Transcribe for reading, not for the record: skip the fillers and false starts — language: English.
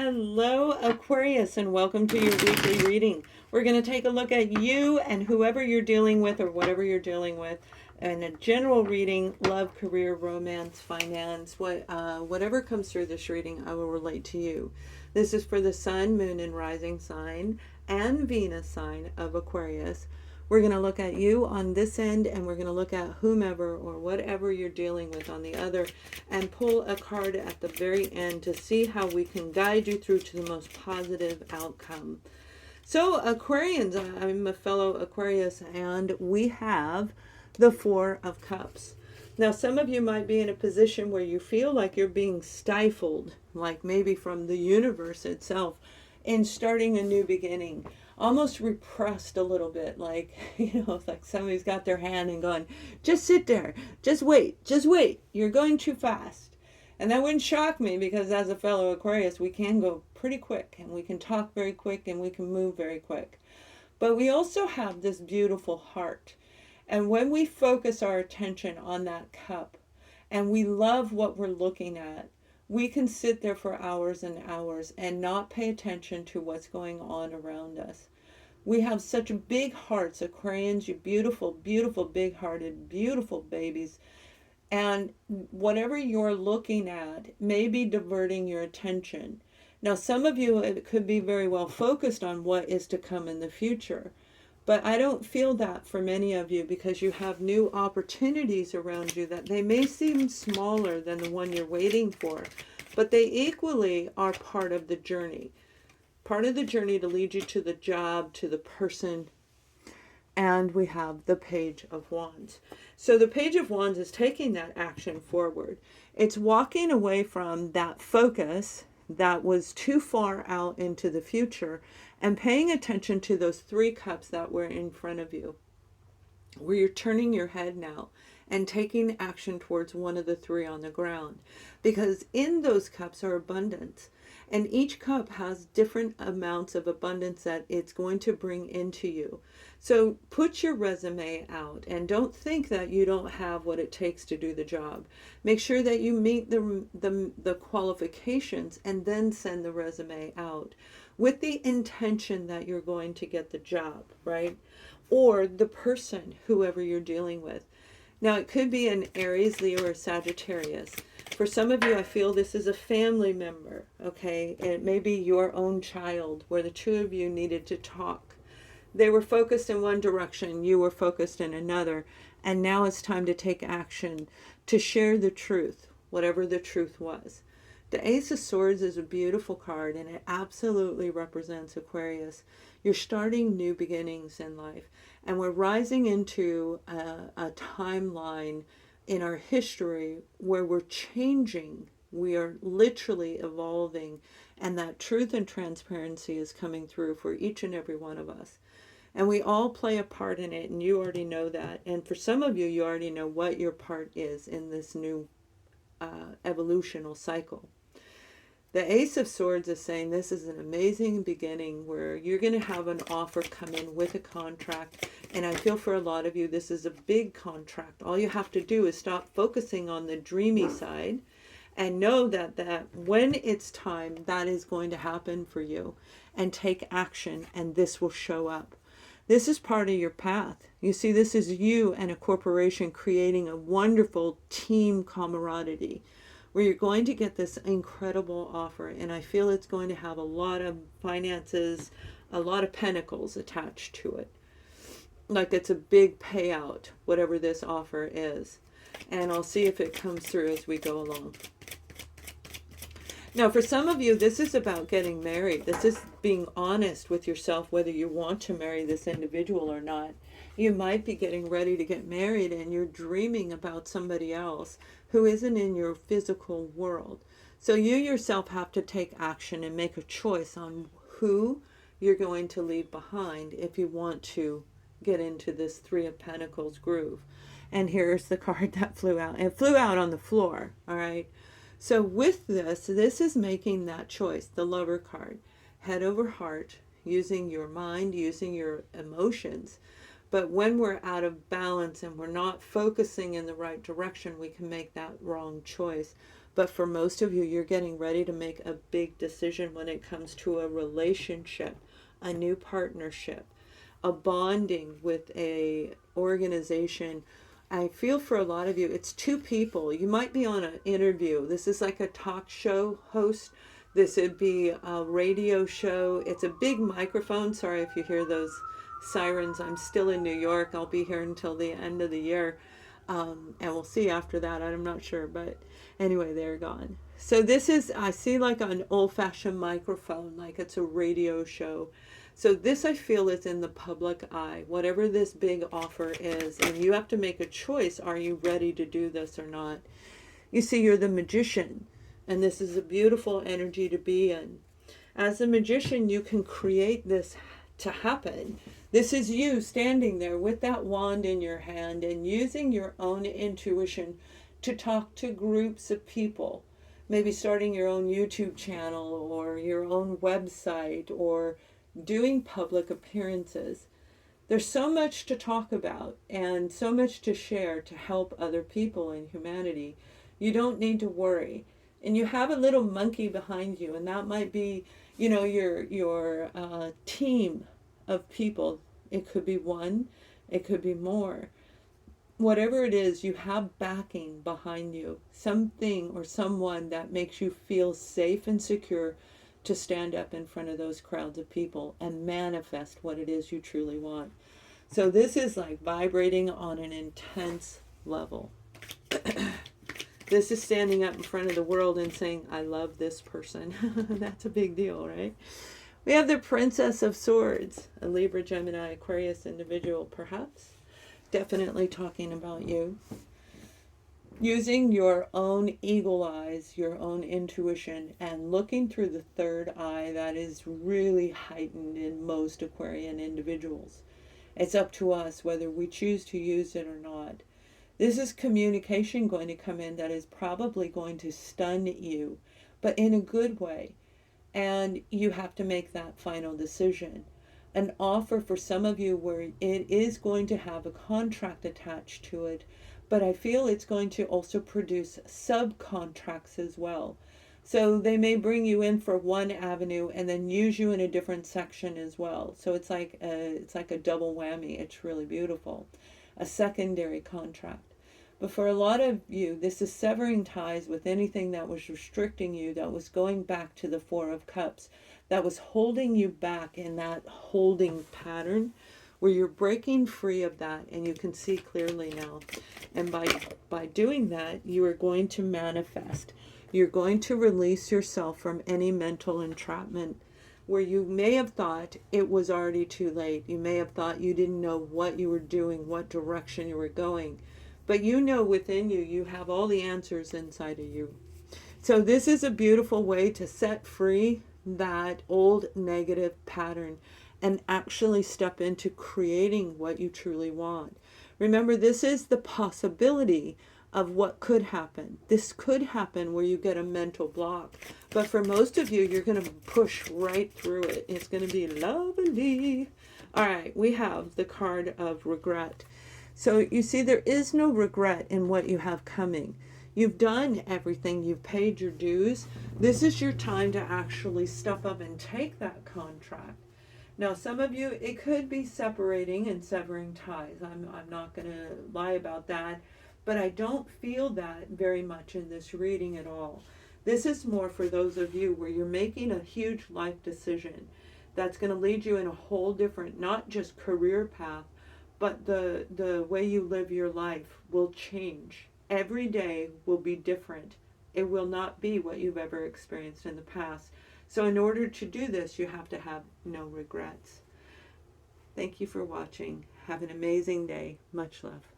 Hello, Aquarius, and welcome to your weekly reading. We're going to take a look at you and whoever you're dealing with or whatever you're dealing with. And a general reading, love, career, romance, finance, whatever comes through this reading, I will relate to you. This is for the sun, moon, and rising sign and Venus sign of Aquarius. We're going to look at you on this end, and we're going to look at whomever or whatever you're dealing with on the other, and pull a card at the very end to see how we can guide you through to the most positive outcome. So Aquarians, I'm a fellow Aquarius, and we have the Four of Cups. Now, some of you might be in a position where you feel like you're being stifled, like maybe from the universe itself, in starting a new beginning. Almost repressed a little bit, like, like somebody's got their hand and going, just sit there, just wait, you're going too fast. And that wouldn't shock me, because as a fellow Aquarius, we can go pretty quick, and we can talk very quick, and we can move very quick. But we also have this beautiful heart. And when we focus our attention on that cup, and we love what we're looking at, we can sit there for hours and hours and not pay attention to what's going on around us. We have such big hearts, Aquarians, you beautiful, beautiful, big-hearted, beautiful babies. And whatever you're looking at may be diverting your attention. Now, some of you, it could be very well focused on what is to come in the future. But I don't feel that for many of you, because you have new opportunities around you that they may seem smaller than the one you're waiting for, but they equally are part of the journey. Part of the journey to lead you to the job, to the person. And we have the Page of Wands. So the Page of Wands is taking that action forward. It's walking away from that focus that was too far out into the future, and paying attention to those three cups that were in front of you, where you're turning your head now and taking action towards one of the three on the ground. Because in those cups are abundance, and each cup has different amounts of abundance that it's going to bring into you. So put your resume out, and don't think that you don't have what it takes to do the job. Make sure that you meet the qualifications, and then send the resume out with the intention that you're going to get the job, right? Or the person, whoever you're dealing with. Now, it could be an Aries, Leo, or Sagittarius. For some of you, I feel this is a family member, okay? It may be your own child, where the two of you needed to talk. They were focused in one direction, you were focused in another, and now it's time to take action, to share the truth, whatever the truth was. The Ace of Swords is a beautiful card, and it absolutely represents Aquarius. You're starting new beginnings in life, and we're rising into a timeline in our history where we're changing. We are literally evolving, and that truth and transparency is coming through for each and every one of us. And we all play a part in it, and you already know that. And for some of you, you already know what your part is in this new evolutional cycle. The Ace of Swords is saying this is an amazing beginning where you're going to have an offer come in with a contract. And I feel for a lot of you, this is a big contract. All you have to do is stop focusing on the dreamy side and know that when it's time, that is going to happen for you. And take action, and this will show up. This is part of your path. You see, this is you and a corporation creating a wonderful team camaraderie, where you're going to get this incredible offer. And I feel it's going to have a lot of finances, a lot of pentacles attached to it. Like it's a big payout, whatever this offer is. And I'll see if it comes through as we go along. Now, for some of you, this is about getting married. This is being honest with yourself, whether you want to marry this individual or not. You might be getting ready to get married, and you're dreaming about somebody else who isn't in your physical world. So you yourself have to take action and make a choice on who you're going to leave behind if you want to get into this Three of Pentacles groove. And here's the card that flew out. It flew out on the floor, all right? So with this is making that choice, the Lover card. Head over heart, using your mind, using your emotions. But when we're out of balance and we're not focusing in the right direction, we can make that wrong choice. But for most of you, you're getting ready to make a big decision when it comes to a relationship, a new partnership, a bonding with a organization. I feel for a lot of you, it's two people. You might be on an interview. This is like a talk show host. This would be a radio show. It's a big microphone. Sorry if you hear those sirens. I'm still in New York. I'll be here until the end of the year. And we'll see after that. I'm not sure. But anyway, they're gone. So this is, I see like an old-fashioned microphone, like it's a radio show. So this, I feel, is in the public eye, whatever this big offer is. And you have to make a choice. Are you ready to do this or not? You see, you're the magician. And this is a beautiful energy to be in. As a magician, you can create this to happen. This is you standing there with that wand in your hand and using your own intuition to talk to groups of people. Maybe starting your own YouTube channel or your own website or doing public appearances. There's so much to talk about and so much to share to help other people in humanity. You don't need to worry. And you have a little monkey behind you, and that might be, you know, your team of people. It could be one, it could be more. Whatever it is, you have backing behind you, something or someone that makes you feel safe and secure to stand up in front of those crowds of people and manifest what it is you truly want. So this is like vibrating on an intense level. This is standing up in front of the world and saying, I love this person. That's a big deal, right? We have the Princess of Swords, a Libra, Gemini, Aquarius individual, perhaps. Definitely talking about you. Using your own eagle eyes, your own intuition, and looking through the third eye that is really heightened in most Aquarian individuals. It's up to us whether we choose to use it or not. This is communication going to come in that is probably going to stun you, but in a good way. And you have to make that final decision. An offer for some of you where it is going to have a contract attached to it, but I feel it's going to also produce subcontracts as well. So they may bring you in for one avenue and then use you in a different section as well. So it's like a double whammy. It's really beautiful. A secondary contract. But for a lot of you, this is severing ties with anything that was restricting you, that was going back to the Four of Cups, that was holding you back in that holding pattern, where you're breaking free of that and you can see clearly now. And by doing that, you are going to manifest. You're going to release yourself from any mental entrapment where you may have thought it was already too late. You may have thought you didn't know what you were doing, what direction you were going. But you know within you, you have all the answers inside of you. So this is a beautiful way to set free that old negative pattern and actually step into creating what you truly want. Remember, this is the possibility of what could happen. This could happen where you get a mental block. But for most of you, you're going to push right through it. It's going to be lovely. All right, we have the card of regret. So you see, there is no regret in what you have coming. You've done everything. You've paid your dues. This is your time to actually step up and take that contract. Now, some of you, it could be separating and severing ties. I'm not going to lie about that. But I don't feel that very much in this reading at all. This is more for those of you where you're making a huge life decision that's going to lead you in a whole different, not just career path, but the way you live your life will change. Every day will be different. It will not be what you've ever experienced in the past. So in order to do this, you have to have no regrets. Thank you for watching. Have an amazing day. Much love.